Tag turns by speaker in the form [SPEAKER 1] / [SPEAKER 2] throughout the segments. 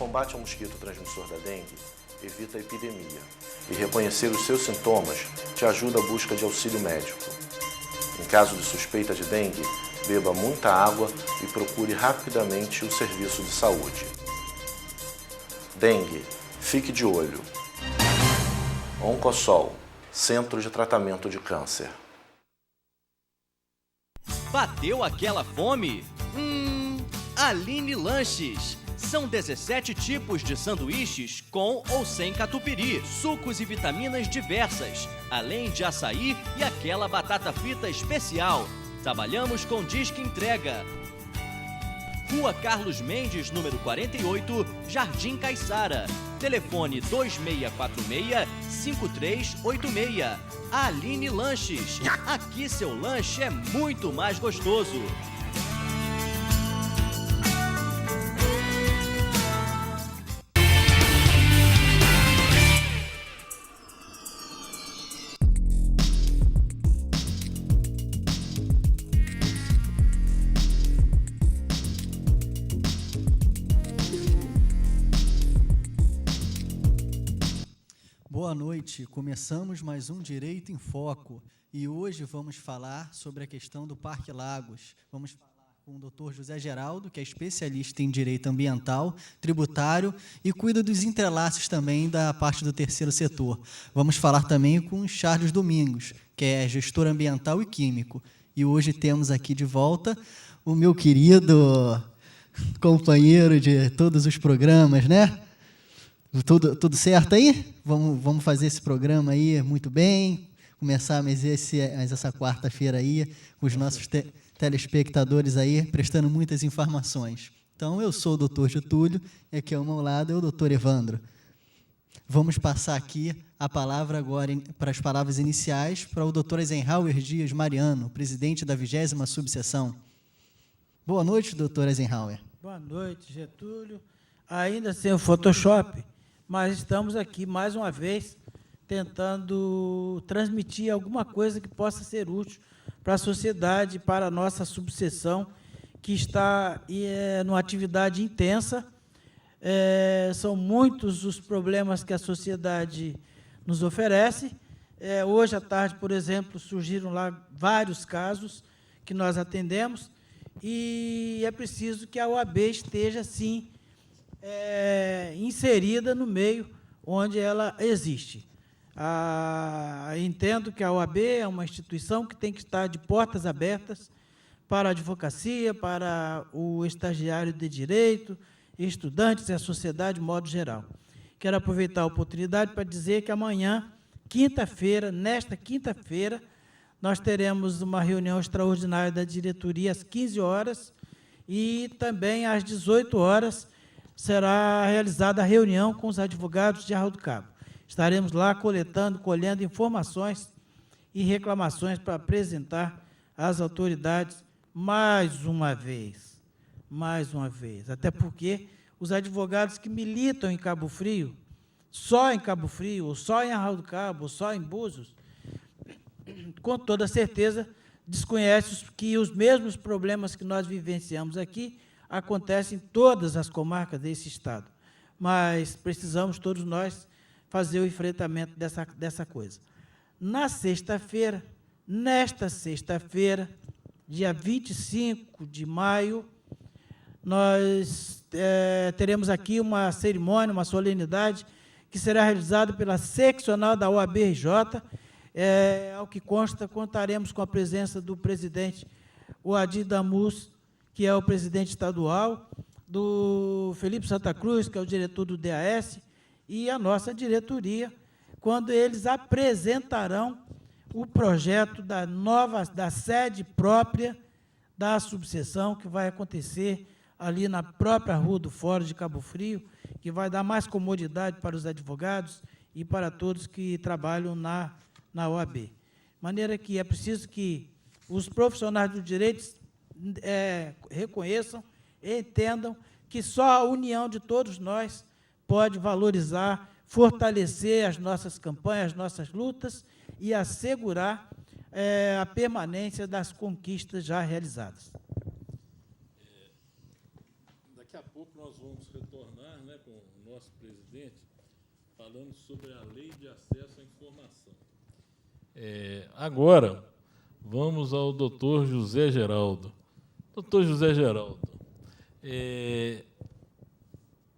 [SPEAKER 1] combate ao mosquito transmissor da dengue evita a epidemia e reconhecer os seus sintomas te ajuda à busca de auxílio médico. Em caso de suspeita de dengue, beba muita água e procure rapidamente o serviço de saúde. Dengue, fique de olho. Oncosol, Centro de Tratamento de Câncer.
[SPEAKER 2] Bateu aquela fome? Aline Lanches. São 17 tipos de sanduíches com ou sem catupiry, sucos e vitaminas diversas, além de açaí e aquela batata frita especial. Trabalhamos com Disque Entrega. Rua Carlos Mendes, número 48, Jardim Caiçara. Telefone 2646-5386. Aline Lanches. Aqui seu lanche é muito mais gostoso.
[SPEAKER 3] Boa noite, começamos mais um Direito em Foco e hoje vamos falar sobre a questão do Parque Lagos. Vamos falar com o Dr. José Geraldo, que é especialista em Direito Ambiental, Tributário e cuida dos entrelaços também da parte do terceiro setor. Vamos falar também com o Charles Domingos, que é gestor ambiental e químico. E hoje temos aqui de volta o meu querido companheiro de todos os programas, né? Tudo certo aí? Vamos fazer esse programa aí muito bem, começar mais essa quarta-feira aí, com os nossos telespectadores aí, prestando muitas informações. Então, eu sou o Dr. Getúlio, e aqui ao meu lado é o Dr. Evandro. Vamos passar aqui a palavra agora para as palavras iniciais para o Dr. Eisenhower Dias Mariano, presidente da 20ª subseção. Boa noite, Dr. Eisenhower.
[SPEAKER 4] Boa noite, Getúlio. Ainda sem o Photoshop, mas estamos aqui mais uma vez tentando transmitir alguma coisa que possa ser útil para a sociedade, para a nossa subseção, que está numa atividade intensa. São muitos os problemas que a sociedade nos oferece. Hoje à tarde, por exemplo, surgiram lá vários casos que nós atendemos e é preciso que a OAB esteja, sim, inserida no meio onde ela existe. Entendo que a OAB é uma instituição que tem que estar de portas abertas para a advocacia, para o estagiário de direito, estudantes e a sociedade de modo geral. Quero aproveitar a oportunidade para dizer que amanhã, quinta-feira, nesta quinta-feira, nós teremos uma reunião extraordinária da diretoria às 15 horas e também às 18 horas será realizada a reunião com os advogados de Arraial do Cabo. Estaremos lá colhendo informações e reclamações para apresentar às autoridades mais uma vez, até porque os advogados que militam em Cabo Frio, só em Cabo Frio, ou só em Arraial do Cabo, ou só em Búzios, com toda certeza desconhecem que os mesmos problemas que nós vivenciamos aqui acontecem em todas as comarcas desse estado. Mas precisamos, todos nós, fazer o enfrentamento dessa coisa. Nesta sexta-feira, dia 25 de maio, nós teremos aqui uma cerimônia, uma solenidade, que será realizada pela seccional da OAB-RJ. Ao que consta, contaremos com a presença do presidente Oadir Damus, que é o presidente estadual, do Felipe Santa Cruz, que é o diretor do DAS, e a nossa diretoria, quando eles apresentarão o projeto da sede própria da subseção, que vai acontecer ali na própria Rua do Fórum de Cabo Frio, que vai dar mais comodidade para os advogados e para todos que trabalham na OAB. De maneira que é preciso que os profissionais do direito reconheçam e entendam que só a união de todos nós pode valorizar, fortalecer as nossas campanhas, as nossas lutas e assegurar a permanência das conquistas já realizadas.
[SPEAKER 5] Daqui a pouco nós vamos retornar, né, com o nosso presidente, falando sobre a Lei de Acesso à Informação. Agora, vamos ao doutor José Geraldo. Doutor José Geraldo,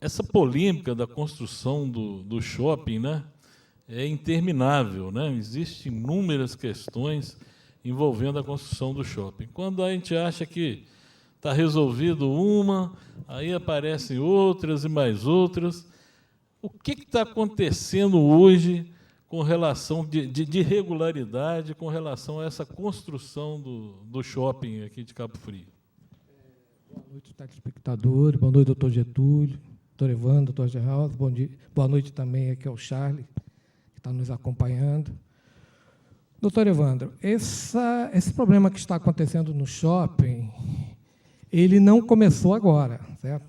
[SPEAKER 5] essa polêmica da construção do shopping, né, é interminável, né? Existem inúmeras questões envolvendo a construção do shopping. Quando a gente acha que está resolvido uma, aí aparecem outras e mais outras. O que está acontecendo hoje com relação de irregularidade com relação a essa construção do shopping aqui de Cabo Frio?
[SPEAKER 6] Boa noite, telespectadores. Boa noite, doutor Getúlio, doutor Evandro, doutor Geraldo. Boa noite também aqui ao Charles, que está nos acompanhando. Doutor Evandro, esse problema que está acontecendo no shopping, ele não começou agora, certo?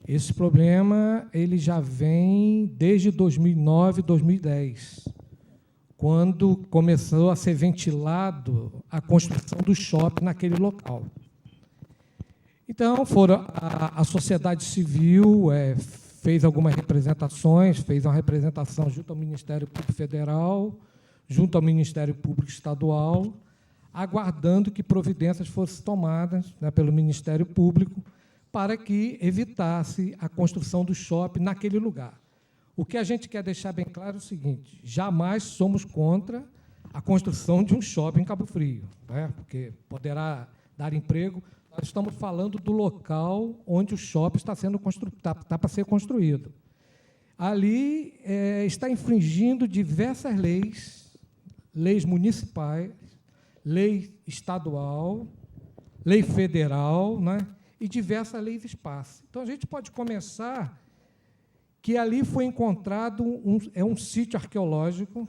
[SPEAKER 6] Esse problema ele já vem desde 2009, 2010, quando começou a ser ventilado a construção do shopping naquele local. Então, a sociedade civil fez algumas representações, fez uma representação junto ao Ministério Público Federal, junto ao Ministério Público Estadual, aguardando que providências fossem tomadas, né, pelo Ministério Público para que evitasse a construção do shopping naquele lugar. O que a gente quer deixar bem claro é o seguinte: jamais somos contra a construção de um shopping em Cabo Frio, né, porque poderá dar emprego. Nós estamos falando do local onde o shopping está para ser construído. Ali está infringindo diversas leis municipais, lei estadual, lei federal, né, e diversas leis espaço. Então, a gente pode começar que ali foi encontrado um sítio arqueológico,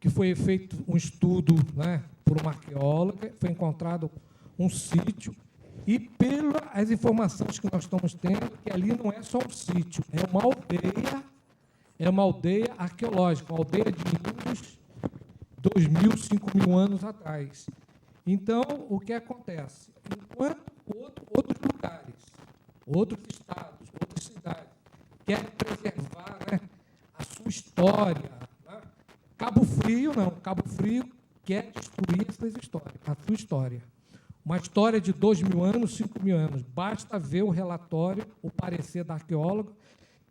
[SPEAKER 6] que foi feito um estudo, né, por uma arqueóloga, foi encontrado um sítio, e pelas informações que nós estamos tendo, que ali não é só um sítio, é uma aldeia arqueológica, uma aldeia de meninos 2.000, 5.000 anos atrás. Então, o que acontece? Enquanto outros lugares, outros estados, outras cidades querem preservar, né, a sua história, né? Cabo Frio não. Cabo Frio quer destruir a sua história. Uma história de 2.000 anos, 5.000 anos. Basta ver o relatório, o parecer da arqueóloga,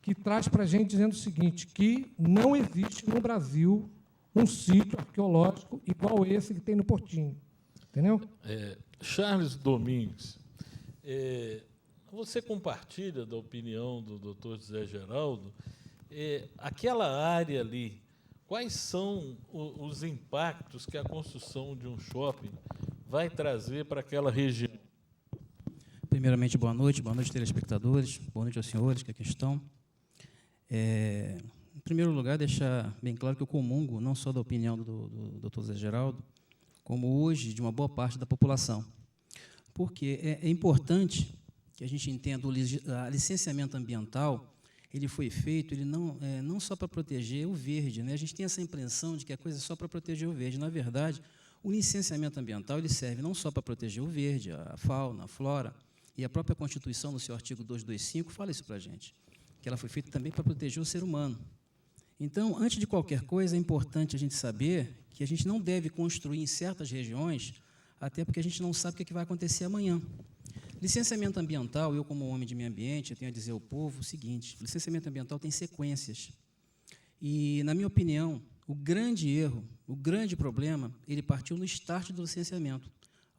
[SPEAKER 6] que traz para a gente dizendo o seguinte, que não existe no Brasil um sítio arqueológico igual esse que tem no Portinho. Entendeu?
[SPEAKER 5] Charles Domingues, você compartilha da opinião do doutor José Geraldo? Aquela área ali, quais são os impactos que a construção de um shopping vai trazer para aquela região?
[SPEAKER 7] Primeiramente, boa noite, telespectadores, boa noite aos senhores que aqui estão. Em primeiro lugar, deixar bem claro que eu comungo não só da opinião do doutor José Geraldo, como hoje de uma boa parte da população. Porque é importante que a gente entenda o licenciamento ambiental, ele foi feito ele não só para proteger o verde, né? A gente tem essa impressão de que a coisa é só para proteger o verde. Na verdade, o licenciamento ambiental ele serve não só para proteger o verde, a fauna, a flora, e a própria Constituição, no seu artigo 225, fala isso para a gente, que ela foi feita também para proteger o ser humano. Então, antes de qualquer coisa, é importante a gente saber que a gente não deve construir em certas regiões, até porque a gente não sabe o que vai acontecer amanhã. Licenciamento ambiental, eu como homem de meio ambiente, eu tenho a dizer ao povo o seguinte: o licenciamento ambiental tem sequências. E, na minha opinião, o grande erro, o grande problema, ele partiu no start do licenciamento.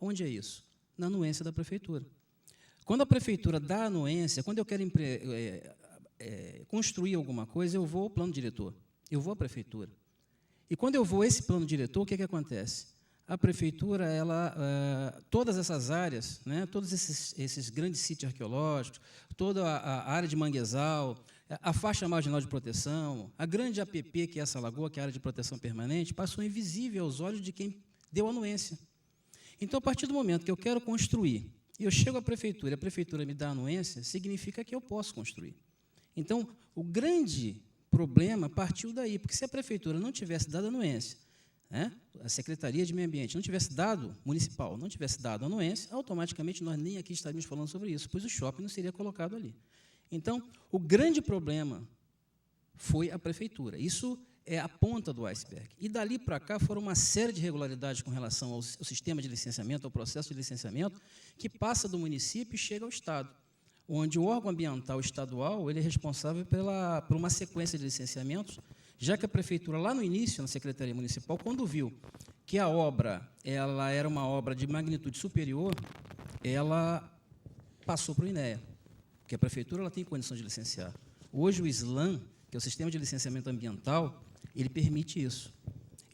[SPEAKER 7] Onde é isso? Na anuência da prefeitura. Quando a prefeitura dá anuência, quando eu quero construir alguma coisa, eu vou ao plano diretor, eu vou à prefeitura. E quando eu vou a esse plano diretor, o que acontece? A prefeitura, todas essas áreas, né, todos esses grandes sítios arqueológicos, toda a área de manguezal, a faixa marginal de proteção, a grande APP, que é essa lagoa, que é a área de proteção permanente, passou invisível aos olhos de quem deu anuência. Então, a partir do momento que eu quero construir, e eu chego à prefeitura, e a prefeitura me dá anuência, significa que eu posso construir. Então, o grande problema partiu daí, porque se a prefeitura não tivesse dado anuência, né, a Secretaria de Meio Ambiente não tivesse dado, municipal, não tivesse dado a anuência, automaticamente nós nem aqui estaríamos falando sobre isso, pois o shopping não seria colocado ali. Então, o grande problema foi a prefeitura. Isso é a ponta do iceberg. E, dali para cá, foram uma série de irregularidades com relação ao sistema de licenciamento, ao processo de licenciamento, que passa do município e chega ao Estado, onde o órgão ambiental estadual ele é responsável por uma sequência de licenciamentos, já que a prefeitura, lá no início, na Secretaria Municipal, quando viu que a obra ela era uma obra de magnitude superior, ela passou para o INEA, porque a prefeitura ela tem condição de licenciar. Hoje, o SLAM, que é o Sistema de Licenciamento Ambiental, ele permite isso.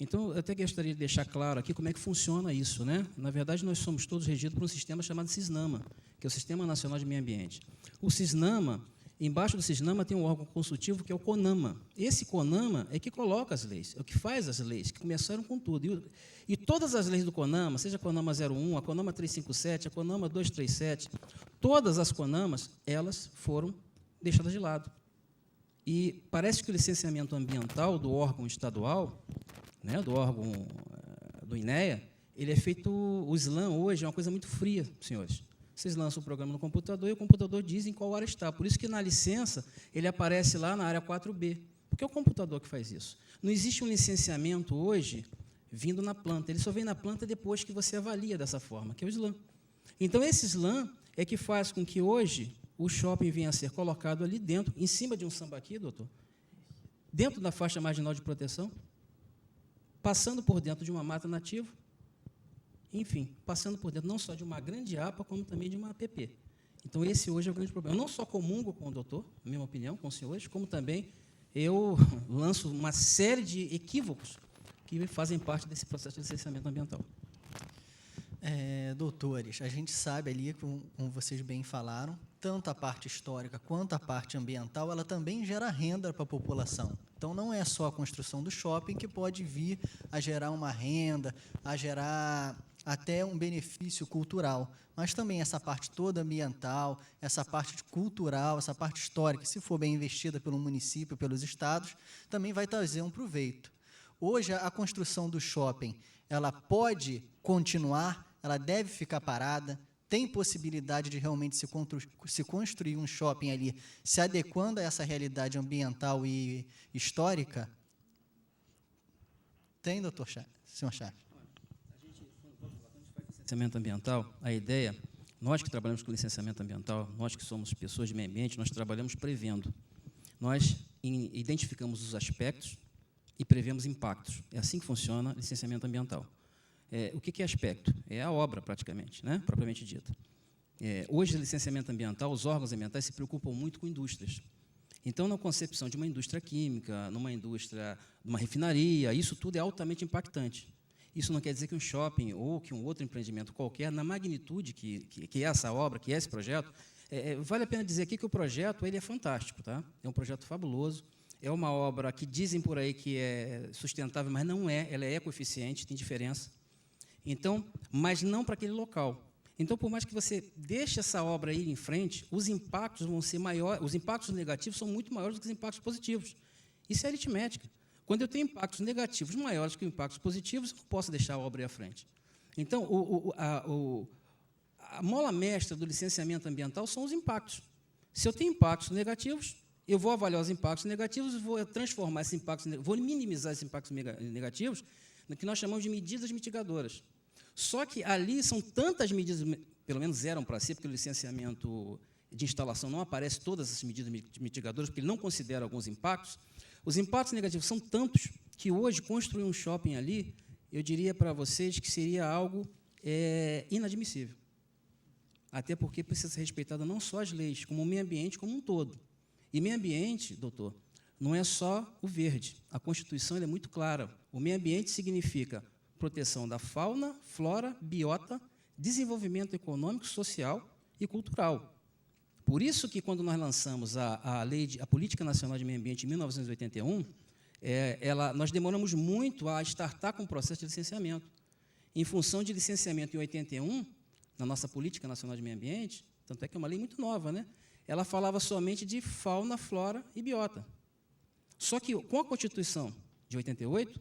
[SPEAKER 7] Então, eu até gostaria de deixar claro aqui como é que funciona isso, né? Na verdade, nós somos todos regidos por um sistema chamado SISNAMA, que é o Sistema Nacional de Meio Ambiente. O SISNAMA, embaixo do SISNAMA tem um órgão consultivo que é o CONAMA. Esse CONAMA é que coloca as leis, é o que faz as leis, que começaram com tudo. E todas as leis do CONAMA, seja a CONAMA 01, a CONAMA 357, a CONAMA 237, todas as CONAMAs, elas foram deixadas de lado. E parece que o licenciamento ambiental do órgão estadual, né, do órgão do INEA, ele é feito, o SLAM hoje é uma coisa muito fria, senhores. Vocês lançam o programa no computador e o computador diz em qual área está. Por isso que, na licença, ele aparece lá na área 4B, porque é o computador que faz isso. Não existe um licenciamento hoje vindo na planta, ele só vem na planta depois que você avalia dessa forma, que é o SLAM. Então, esse SLAM é que faz com que, hoje, o shopping venha a ser colocado ali dentro, em cima de um sambaqui, doutor, dentro da faixa marginal de proteção, passando por dentro de uma mata nativa, enfim, passando por dentro não só de uma grande APA, como também de uma APP. Então, esse hoje é o grande problema. Eu não só comungo com o doutor, na minha opinião, com os senhores, como também eu lanço uma série de equívocos que fazem parte desse processo de licenciamento ambiental.
[SPEAKER 3] Doutores, a gente sabe ali, como vocês bem falaram, tanto a parte histórica quanto a parte ambiental, ela também gera renda para a população. Então, não é só a construção do shopping que pode vir a gerar uma renda, a gerar até um benefício cultural, mas também essa parte toda ambiental, essa parte cultural, essa parte histórica, se for bem investida pelo município, pelos estados, também vai trazer um proveito. Hoje, a construção do shopping, ela pode continuar, ela deve ficar parada, tem possibilidade de realmente se construir um shopping ali, se adequando a essa realidade ambiental e histórica? Tem, doutor senhor Charles?
[SPEAKER 7] Licenciamento ambiental, a ideia, nós que trabalhamos com licenciamento ambiental, nós que somos pessoas de meio ambiente, nós trabalhamos prevendo. Nós identificamos os aspectos e prevemos impactos. É assim que funciona licenciamento ambiental. O que é aspecto? É a obra, praticamente, né? Propriamente dita. Hoje, licenciamento ambiental, os órgãos ambientais se preocupam muito com indústrias. Então, na concepção de uma indústria química, numa indústria, numa refinaria, isso tudo é altamente impactante. Isso não quer dizer que um shopping ou que um outro empreendimento qualquer, na magnitude que é essa obra, que é esse projeto, vale a pena dizer aqui que o projeto ele é fantástico, tá? É um projeto fabuloso, é uma obra que dizem por aí que é sustentável, mas não é, ela é ecoeficiente, tem diferença. Então, mas não para aquele local. Então, por mais que você deixe essa obra ir em frente, os impactos vão ser maiores, os impactos negativos são muito maiores do que os impactos positivos. Isso é aritmética. Quando eu tenho impactos negativos maiores que impactos positivos, eu não posso deixar a obra ir à frente. Então, a mola mestra do licenciamento ambiental são os impactos. Se eu tenho impactos negativos, eu vou avaliar os impactos negativos, vou transformar esses impactos, vou minimizar esses impactos negativos no que nós chamamos de medidas mitigadoras. Só que ali são tantas medidas, pelo menos eram para ser, porque o licenciamento de instalação não aparece todas essas medidas mitigadoras, porque ele não considera alguns impactos. Os impactos negativos são tantos que hoje construir um shopping ali, eu diria para vocês que seria algo inadmissível. Até porque precisa ser respeitada não só as leis, como o meio ambiente como um todo. E meio ambiente, doutor, não é só o verde. A Constituição é muito clara. O meio ambiente significa proteção da fauna, flora, biota, desenvolvimento econômico, social e cultural. Por isso que, quando nós lançamos a Política Nacional de Meio Ambiente em 1981, nós demoramos muito a startar com o processo de licenciamento. Em função de licenciamento em 81, na nossa Política Nacional de Meio Ambiente, tanto é que é uma lei muito nova, né? Ela falava somente de fauna, flora e biota. Só que, com a Constituição de 88,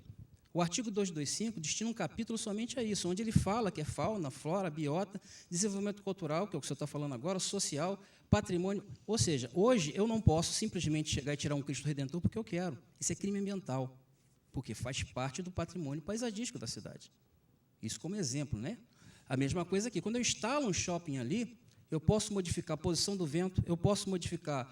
[SPEAKER 7] O artigo 225 destina um capítulo somente a isso, onde ele fala que é fauna, flora, biota, desenvolvimento cultural, que é o que o senhor está falando agora, social, patrimônio. Ou seja, hoje eu não posso simplesmente chegar e tirar um Cristo Redentor porque eu quero. Isso é crime ambiental, porque faz parte do patrimônio paisagístico da cidade. Isso como exemplo, né? A mesma coisa aqui. Quando eu instalo um shopping ali, eu posso modificar a posição do vento, eu posso modificar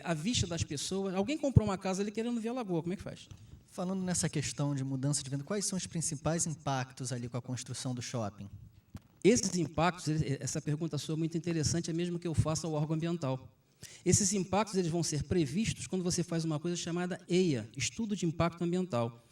[SPEAKER 7] a vista das pessoas. Alguém comprou uma casa ali querendo ver a lagoa, como é que faz?
[SPEAKER 3] Falando nessa questão de mudança de vento, quais são os principais impactos ali com a construção do shopping?
[SPEAKER 7] Esses impactos, essa pergunta sua é muito interessante, é mesmo que eu faça ao órgão ambiental. Esses impactos eles vão ser previstos quando você faz uma coisa chamada EIA, Estudo de Impacto Ambiental.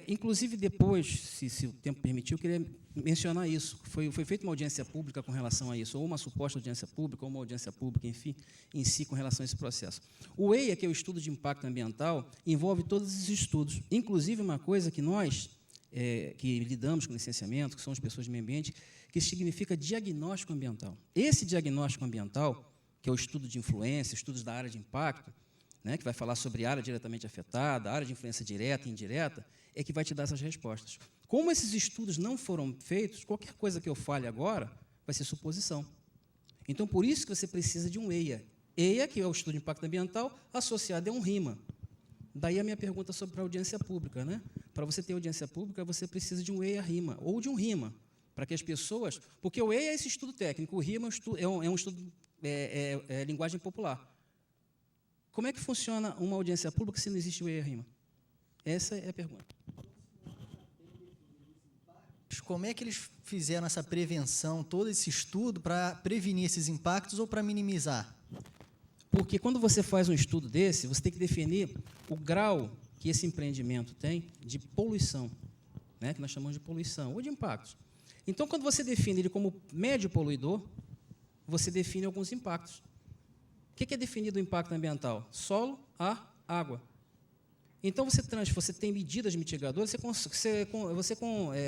[SPEAKER 7] Inclusive, depois, se o tempo permitir, eu queria mencionar isso. Foi feita uma audiência pública com relação a isso, ou uma suposta audiência pública, ou uma audiência pública, enfim, em si, com relação a esse processo. O EIA, que é o Estudo de Impacto Ambiental, envolve todos esses estudos. Inclusive, uma coisa que nós, que lidamos com licenciamento, que somos pessoas de meio ambiente, que significa diagnóstico ambiental. Esse diagnóstico ambiental, que é o estudo de influência, estudos da área de impacto, né, que vai falar sobre área diretamente afetada, área de influência direta e indireta, é que vai te dar essas respostas. Como esses estudos não foram feitos, qualquer coisa que eu fale agora vai ser suposição. Então, por isso que você precisa de um EIA. EIA, que é o Estudo de Impacto Ambiental, associado a um RIMA. Daí a minha pergunta sobre a audiência pública. Né? Para você ter audiência pública, você precisa de um EIA-RIMA, ou de um RIMA, para que as pessoas... Porque o EIA é esse estudo técnico, o RIMA é um estudo linguagem popular. Como é que funciona uma audiência pública se não existe o EIA-RIMA? Essa é a pergunta.
[SPEAKER 3] Como é que eles fizeram essa prevenção, todo esse estudo, para prevenir esses impactos ou para minimizar?
[SPEAKER 7] Porque quando você faz um estudo desse, você tem que definir o grau que esse empreendimento tem de poluição, né, que nós chamamos de poluição, ou de impactos. Então, quando você define ele como médio poluidor, você define alguns impactos. O que é definido o impacto ambiental? Solo, ar, água. Então, você tem medidas mitigadoras, você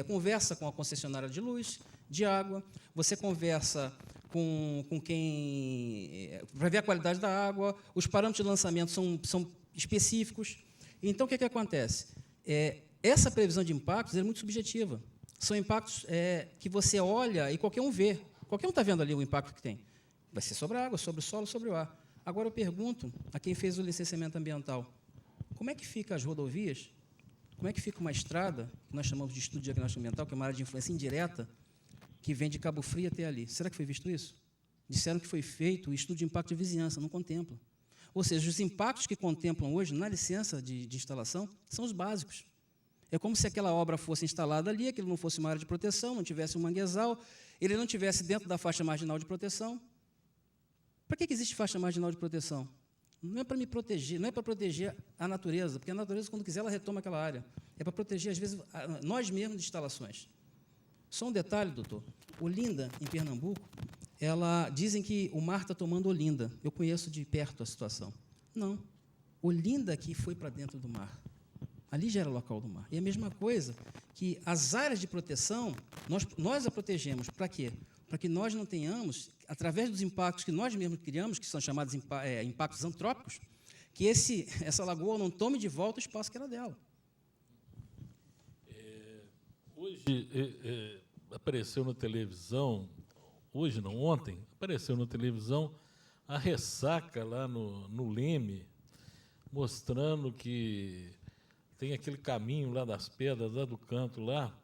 [SPEAKER 7] conversa com a concessionária de luz, de água, você conversa com quem... para ver a qualidade da água, os parâmetros de lançamento são específicos. Então, o que acontece? Essa previsão de impactos é muito subjetiva. São impactos que você olha e qualquer um vê. Qualquer um está vendo ali o impacto que tem. Vai ser sobre a água, sobre o solo, sobre o ar. Agora, eu pergunto a quem fez o licenciamento ambiental, como é que fica as rodovias? Como é que fica uma estrada, que nós chamamos de estudo de diagnóstico ambiental, que é uma área de influência indireta, que vem de Cabo Frio até ali? Será que foi visto isso? Disseram que foi feito o estudo de impacto de vizinhança, não contempla. Ou seja, os impactos que contemplam hoje na licença de instalação são os básicos. É como se aquela obra fosse instalada ali, aquilo não fosse uma área de proteção, não tivesse um manguezal, ele não tivesse dentro da faixa marginal de proteção. Para que existe faixa marginal de proteção? Não é para me proteger, não é para proteger a natureza, porque a natureza, quando quiser, ela retoma aquela área. É para proteger, às vezes, nós mesmos de instalações. Só um detalhe, doutor. Olinda, em Pernambuco, dizem que o mar está tomando Olinda. Eu conheço de perto a situação. Não. Olinda que foi para dentro do mar. Ali já era o local do mar. E a mesma coisa que as áreas de proteção, nós a protegemos. Para quê? Para que nós não tenhamos, através dos impactos que nós mesmos criamos, que são chamados impactos antrópicos, que essa lagoa não tome de volta o espaço que era dela.
[SPEAKER 5] Hoje apareceu na televisão, hoje não, ontem, apareceu na televisão a ressaca lá no Leme, mostrando que tem aquele caminho lá das pedras, lá do canto, lá,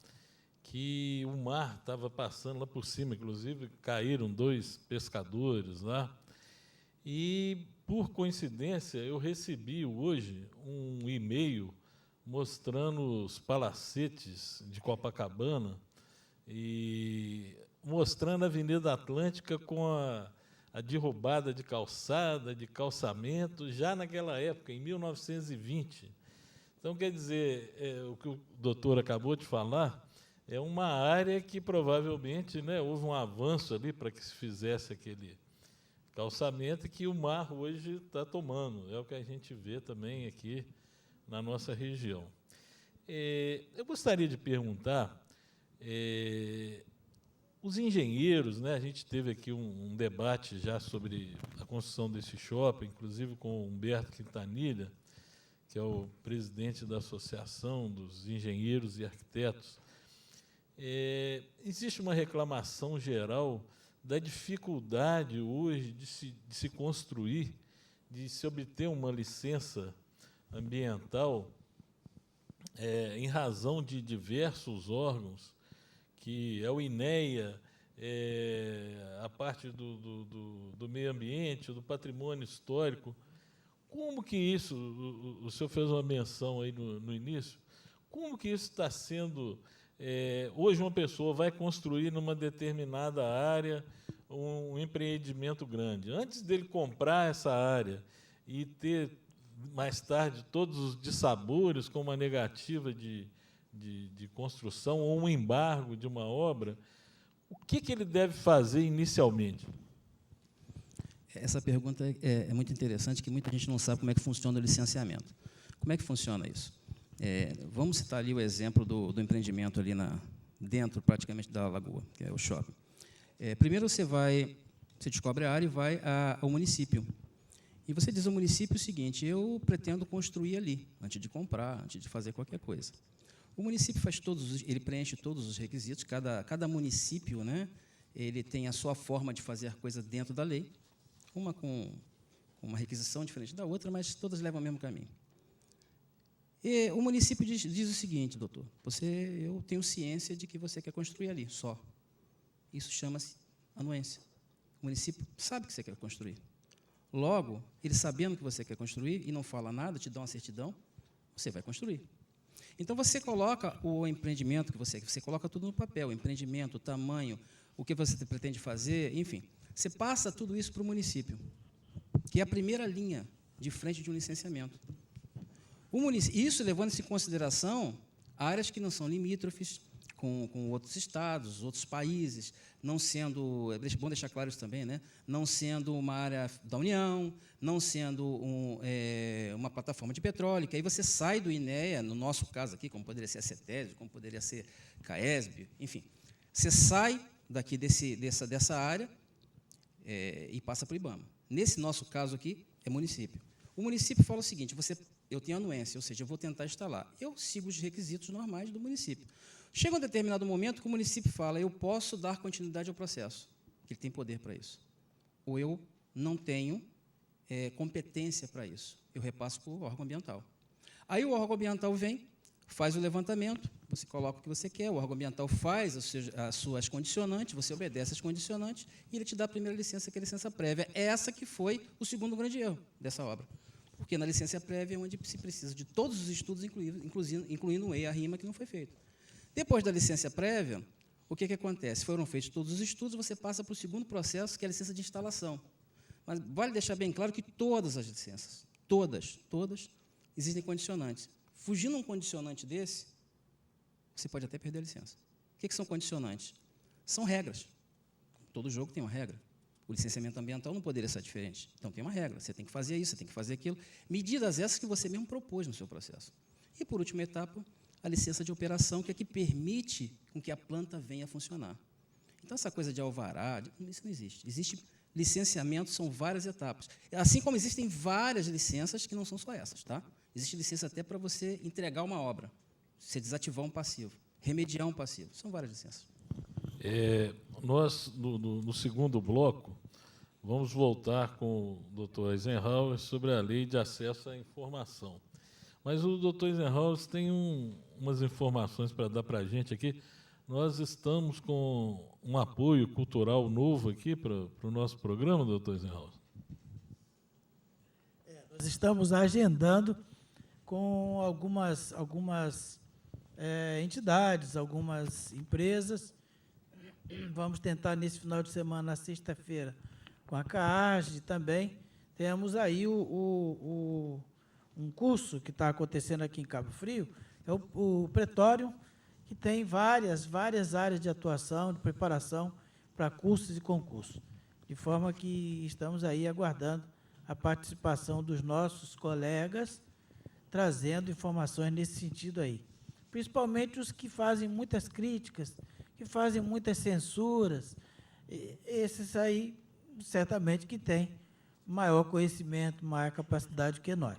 [SPEAKER 5] que o mar estava passando lá por cima, inclusive caíram 2 pescadores lá. E, por coincidência, eu recebi hoje um e-mail mostrando os palacetes de Copacabana e mostrando a Avenida Atlântica com a derrubada de calçada, de calçamento, já naquela época, em 1920. Então, quer dizer, o que o doutor acabou de falar é uma área que provavelmente, né, houve um avanço ali para que se fizesse aquele calçamento e que o mar hoje está tomando. É o que a gente vê também aqui na nossa região. Eu gostaria de perguntar, os engenheiros, né, a gente teve aqui um debate já sobre a construção desse shopping, inclusive com o Humberto Quintanilha, que é o presidente da Associação dos Engenheiros e Arquitetos, existe uma reclamação geral da dificuldade hoje de se construir, de se obter uma licença ambiental, em razão de diversos órgãos, que é o INEA, a parte do meio ambiente, do patrimônio histórico. Como que isso, o senhor fez uma menção aí no início, como que isso está sendo... hoje uma pessoa vai construir numa determinada área um empreendimento grande. Antes dele comprar essa área e ter, mais tarde, todos os dissabores, como a negativa de construção ou um embargo de uma obra, o que ele deve fazer inicialmente?
[SPEAKER 7] Essa pergunta é muito interessante, que muita gente não sabe como é que funciona o licenciamento. Como é que funciona isso? Vamos citar ali o exemplo do empreendimento ali dentro, praticamente, da lagoa, que é o shopping. Primeiro você descobre a área e vai ao município. E você diz ao município o seguinte: eu pretendo construir ali, antes de comprar, antes de fazer qualquer coisa. O município ele preenche todos os requisitos. Cada município, né, ele tem a sua forma de fazer a coisa dentro da lei, uma com uma requisição diferente da outra, mas todas levam ao mesmo caminho. E o município diz o seguinte: doutor, eu tenho ciência de que você quer construir ali, só. Isso chama-se anuência. O município sabe que você quer construir. Logo, ele sabendo que você quer construir e não fala nada, te dá uma certidão, você vai construir. Então, você coloca o empreendimento que você coloca tudo no papel, o empreendimento, o tamanho, o que você pretende fazer, enfim. Você passa tudo isso para o município, que é a primeira linha de frente de um licenciamento. Isso levando-se em consideração áreas que não são limítrofes com outros estados, outros países, não sendo, é bom deixar claro isso também, né? Não sendo uma área da União, não sendo uma plataforma de petróleo, que aí você sai do INEA, no nosso caso aqui, como poderia ser a CETESB, como poderia ser CAESB, enfim. Você sai daqui dessa área e passa para o IBAMA. Nesse nosso caso aqui, é município. O município fala o seguinte: eu tenho anuência, ou seja, eu vou tentar instalar. Eu sigo os requisitos normais do município. Chega um determinado momento que o município fala: eu posso dar continuidade ao processo, que ele tem poder para isso. Ou eu não tenho competência para isso. Eu repasso para o órgão ambiental. Aí o órgão ambiental vem, faz o levantamento, você coloca o que você quer, o órgão ambiental faz as suas condicionantes, você obedece às condicionantes e ele te dá a primeira licença, que é a licença prévia. Essa que foi o segundo grande erro dessa obra. Porque na licença prévia é onde se precisa de todos os estudos, incluindo o EIA-RIMA, que não foi feito. Depois da licença prévia, o que acontece? Foram feitos todos os estudos, você passa para o segundo processo, que é a licença de instalação. Mas vale deixar bem claro que todas as licenças, todas, existem condicionantes. Fugindo um condicionante desse, você pode até perder a licença. O que são condicionantes? São regras. Todo jogo tem uma regra. O licenciamento ambiental não poderia ser diferente. Então, tem uma regra. Você tem que fazer isso, você tem que fazer aquilo. Medidas essas que você mesmo propôs no seu processo. E, por última etapa, a licença de operação, que é que permite com que a planta venha a funcionar. Então, essa coisa de alvará, isso não existe. Existe licenciamento, são várias etapas. Assim como existem várias licenças que não são só essas. Tá? Existe licença até para você entregar uma obra, você desativar um passivo, remediar um passivo. São várias licenças.
[SPEAKER 5] Nós, no segundo bloco, vamos voltar com o doutor Eisenhower sobre a lei de acesso à informação. Mas o doutor Eisenhower tem umas informações para dar para a gente aqui. Nós estamos com um apoio cultural novo aqui para o nosso programa, doutor Eisenhower.
[SPEAKER 4] Nós estamos agendando com algumas entidades, algumas empresas. Vamos tentar, nesse final de semana, na sexta-feira, com a CAAGE também. Temos aí um curso que está acontecendo aqui em Cabo Frio, é o Pretório, que tem várias áreas de atuação, de preparação para cursos e concursos. De forma que estamos aí aguardando a participação dos nossos colegas, trazendo informações nesse sentido aí. Principalmente os que fazem muitas críticas, que fazem muitas censuras, esses aí, certamente, que têm maior conhecimento, maior capacidade que nós.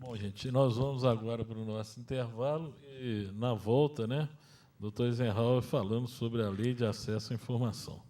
[SPEAKER 5] Bom, gente, nós vamos agora para o nosso intervalo e, na volta, né, o doutor Eisenhower falando sobre a Lei de Acesso à Informação.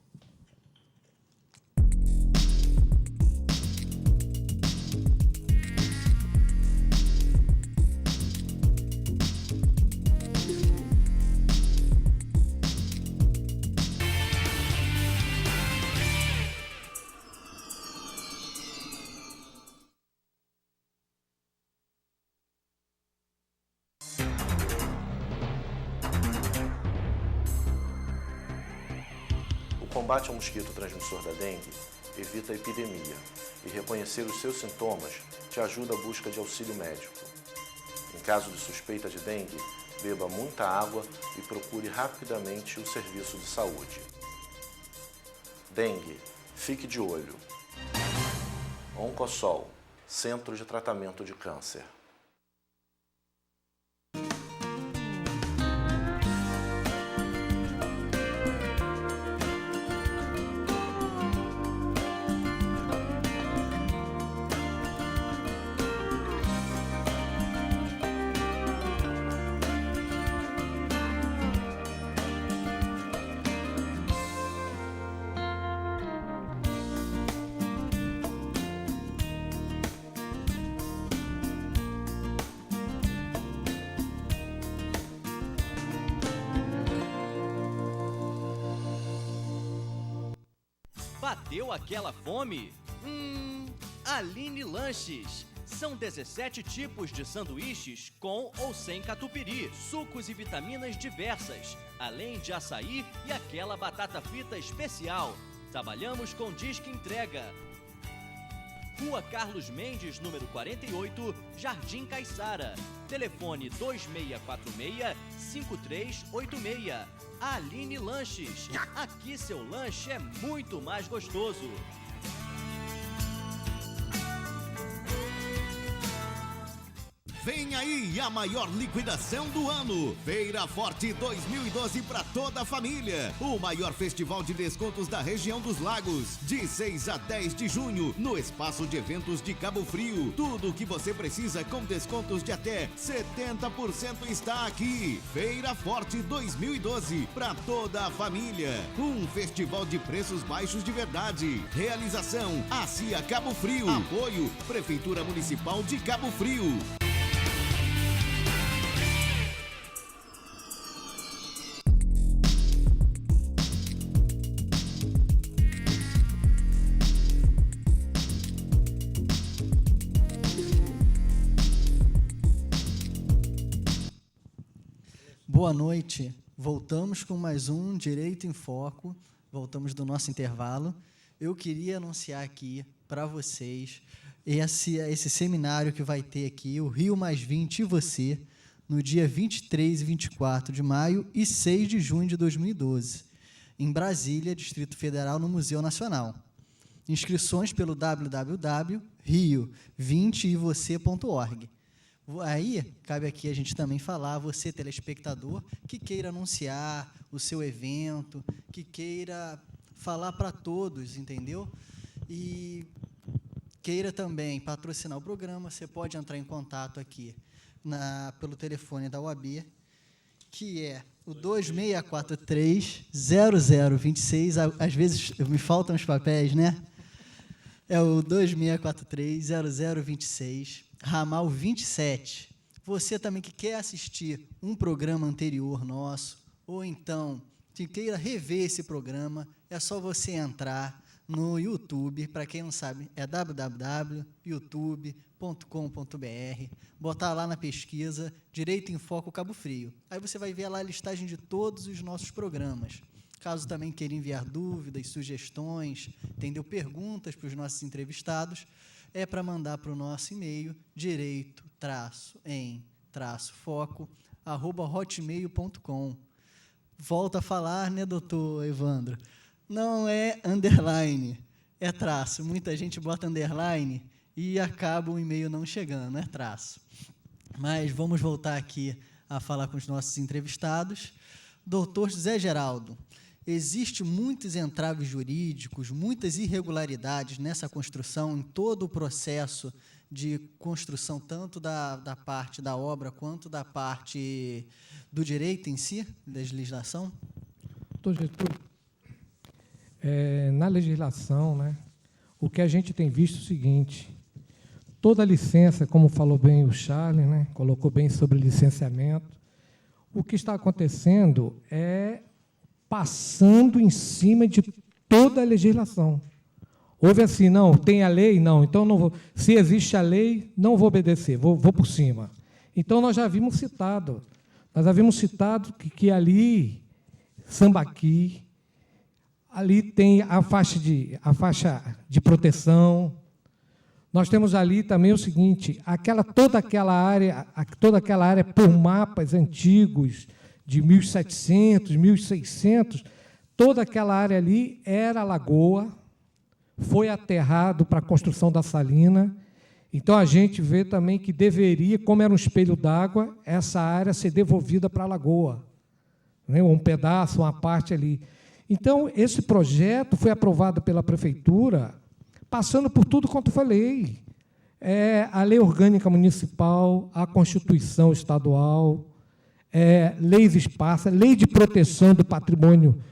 [SPEAKER 1] O combate ao mosquito transmissor da dengue evita a epidemia e reconhecer os seus sintomas te ajuda à busca de auxílio médico. Em caso de suspeita de dengue, beba muita água e procure rapidamente o serviço de saúde. Dengue, fique de olho. Oncosol, Centro de Tratamento de Câncer.
[SPEAKER 2] Bateu aquela fome? Aline Lanches. São 17 tipos de sanduíches com ou sem catupiry, sucos e vitaminas diversas, além de açaí e aquela batata frita especial. Trabalhamos com Disque Entrega. Rua Carlos Mendes, número 48, Jardim Caiçara. Telefone 2646-5386. Aline Lanches. Aqui seu lanche é muito mais gostoso.
[SPEAKER 8] Vem aí a maior liquidação do ano. Feira Forte 2012 para toda a família. O maior festival de descontos da região dos lagos. De 6 a 10 de junho, no Espaço de Eventos de Cabo Frio. Tudo o que você precisa com descontos de até 70% está aqui. Feira Forte 2012 para toda a família. Um festival de preços baixos de verdade. Realização ACIA Cabo Frio. Apoio Prefeitura Municipal de Cabo Frio.
[SPEAKER 3] Boa noite. Voltamos com mais um Direito em Foco. Voltamos do nosso intervalo. Eu queria anunciar aqui para vocês esse seminário que vai ter aqui, o Rio Mais 20 e Você, no dia 23 e 24 de maio e 6 de junho de 2012, em Brasília, Distrito Federal, no Museu Nacional. Inscrições pelo www.rio20evocê.org. Aí, cabe aqui a gente também falar, você, telespectador, que queira anunciar o seu evento, que queira falar para todos, entendeu? E queira também patrocinar o programa, você pode entrar em contato aqui pelo telefone da UAB, que é o 2643-0026. Às vezes me faltam os papéis, né? É o 2643-0026. Ramal 27. Você também que quer assistir um programa anterior nosso, ou então que queira rever esse programa, é só você entrar no YouTube, para quem não sabe, é www.youtube.com.br, botar lá na pesquisa Direito em Foco Cabo Frio. Aí você vai ver lá a listagem de todos os nossos programas. Caso também queira enviar dúvidas, sugestões, entendeu? Perguntas para os nossos entrevistados, é para mandar para o nosso e-mail direito-em-foco@hotmail.com. Volta a falar, né, doutor Evandro? Não é underline, é traço. Muita gente bota underline e acaba o e-mail não chegando, é traço. Mas vamos voltar aqui a falar com os nossos entrevistados. Doutor José Geraldo, Existem muitos entraves jurídicos, muitas irregularidades nessa construção, em todo o processo de construção, tanto da parte da obra quanto da parte do direito em si, legislação?
[SPEAKER 6] Doutor Getúlio, na legislação, né, o que a gente tem visto é o seguinte: toda licença, como falou bem o Charles, né, colocou bem sobre licenciamento, o que está acontecendo é passando em cima de toda a legislação. Houve assim, não, tem a lei? Não, então não vou. Se existe a lei, não vou obedecer, vou por cima. Então, nós já havíamos citado que ali, Sambaqui, ali tem a faixa de proteção. Nós temos ali também o seguinte, toda aquela área por mapas antigos, de 1700, 1600, toda aquela área ali era lagoa, foi aterrado para a construção da salina. Então, a gente vê também que deveria, como era um espelho d'água, essa área ser devolvida para a lagoa, né? Um pedaço, uma parte ali. Então, esse projeto foi aprovado pela Prefeitura, passando por tudo quanto foi lei. A Lei Orgânica Municipal, a Constituição Estadual, leis esparsas, lei de proteção do patrimônio,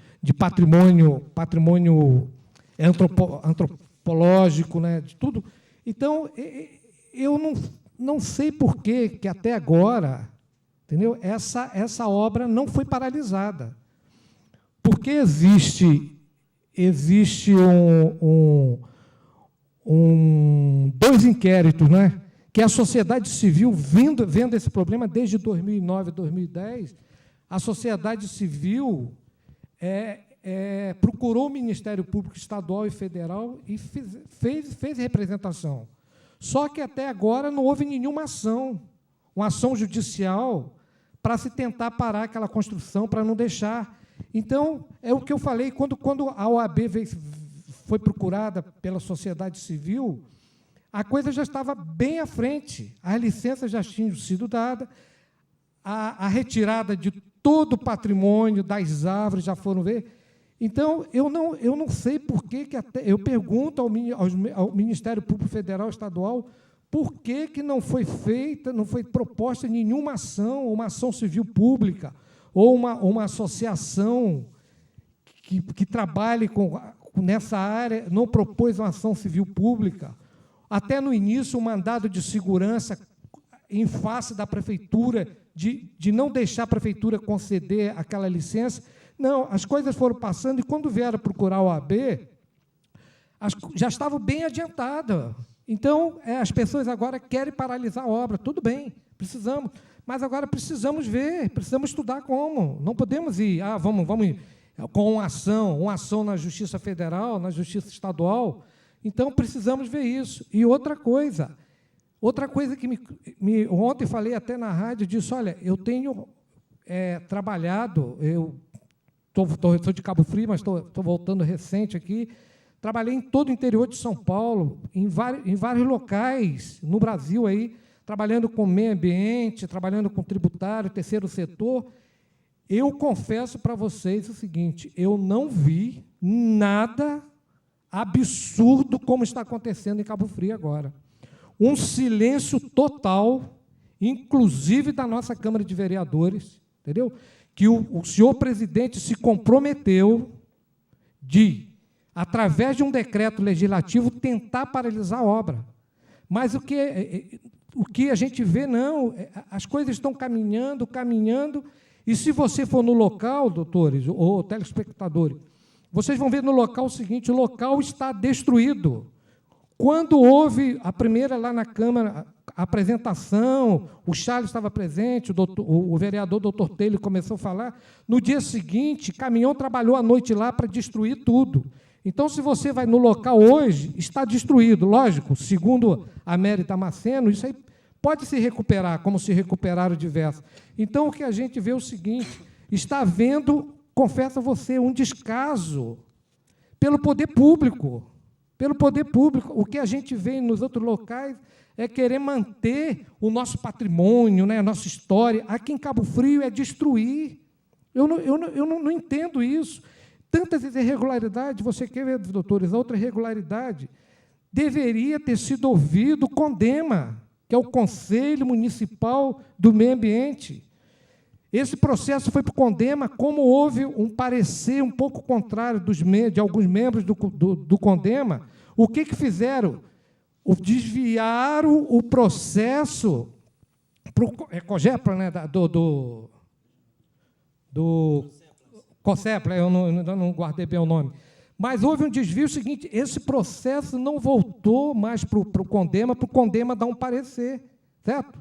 [SPEAKER 6] patrimônio antropológico, né, de tudo. Então, eu não sei por que até agora, entendeu? Essa obra não foi paralisada. Porque existe dois inquéritos, né, que a sociedade civil, vendo esse problema desde 2009, 2010, a sociedade civil procurou o Ministério Público Estadual e Federal e fez representação. Só que, até agora, não houve nenhuma ação, uma ação judicial para se tentar parar aquela construção, para não deixar. Então, é o que eu falei, quando a OAB foi procurada pela sociedade civil, a coisa já estava bem à frente, as licenças já tinham sido dadas, a retirada de todo o patrimônio das árvores já foram ver. Então, eu não sei por que até eu pergunto ao Ministério Público Federal e Estadual por que não foi feita, não foi proposta nenhuma ação, uma ação civil pública, ou uma associação que trabalhe nessa área, não propôs uma ação civil pública. Até no início, um mandado de segurança em face da Prefeitura, de não deixar a Prefeitura conceder aquela licença. Não, as coisas foram passando, e, quando vieram procurar a OAB, já estavam bem adiantadas. Então, as pessoas agora querem paralisar a obra. Tudo bem, precisamos. Mas agora precisamos ver, precisamos estudar como. Não podemos ir, vamos com uma ação na Justiça Federal, na Justiça Estadual. Então, precisamos ver isso. E outra coisa que ontem falei até na rádio, disse, olha, eu tenho trabalhado, sou de Cabo Frio, mas estou voltando recente aqui, trabalhei em todo o interior de São Paulo, em vários locais no Brasil, aí, trabalhando com meio ambiente, trabalhando com tributário, terceiro setor. Eu confesso para vocês o seguinte, eu não vi nada absurdo como está acontecendo em Cabo Frio agora. Um silêncio total, inclusive da nossa Câmara de Vereadores, entendeu? Que o senhor presidente se comprometeu de, através de um decreto legislativo, tentar paralisar a obra. Mas o que a gente vê, não, as coisas estão caminhando, e, se você for no local, doutores, ou telespectadores, vocês vão ver no local o seguinte, o local está destruído. Quando houve a primeira, lá na Câmara, a apresentação, o Charles estava presente, o vereador doutor Taylor começou a falar, no dia seguinte, caminhão trabalhou à noite lá para destruir tudo. Então, se você vai no local hoje, está destruído. Lógico, segundo a Mary Damasceno, isso aí pode se recuperar, como se recuperaram diversos. Então, o que a gente vê é o seguinte, está havendo, confesso a você, um descaso pelo poder público. O que a gente vê nos outros locais é querer manter o nosso patrimônio, né, a nossa história. Aqui em Cabo Frio é destruir. Eu não entendo isso. tantas irregularidades, você quer ver, doutores, a outra irregularidade deveria ter sido ouvido o CONDEMA, que é o Conselho Municipal do Meio Ambiente. Esse processo foi para o CONDEMA, como houve um parecer um pouco contrário de alguns membros do CONDEMA, o que fizeram? Desviaram o processo para o COGEPLA, né, do COSEPLA, eu não guardei bem o nome. Mas houve um desvio seguinte, esse processo não voltou mais para o CONDEMA dar um parecer, certo?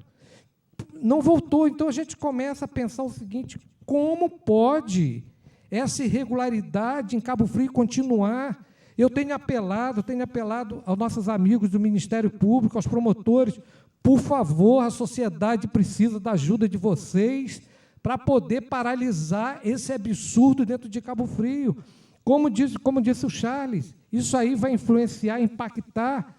[SPEAKER 6] Não voltou, então a gente começa a pensar o seguinte, como pode essa irregularidade em Cabo Frio continuar? Eu tenho apelado aos nossos amigos do Ministério Público, aos promotores, por favor, a sociedade precisa da ajuda de vocês para poder paralisar esse absurdo dentro de Cabo Frio. Como disse o Charles, isso aí vai influenciar, impactar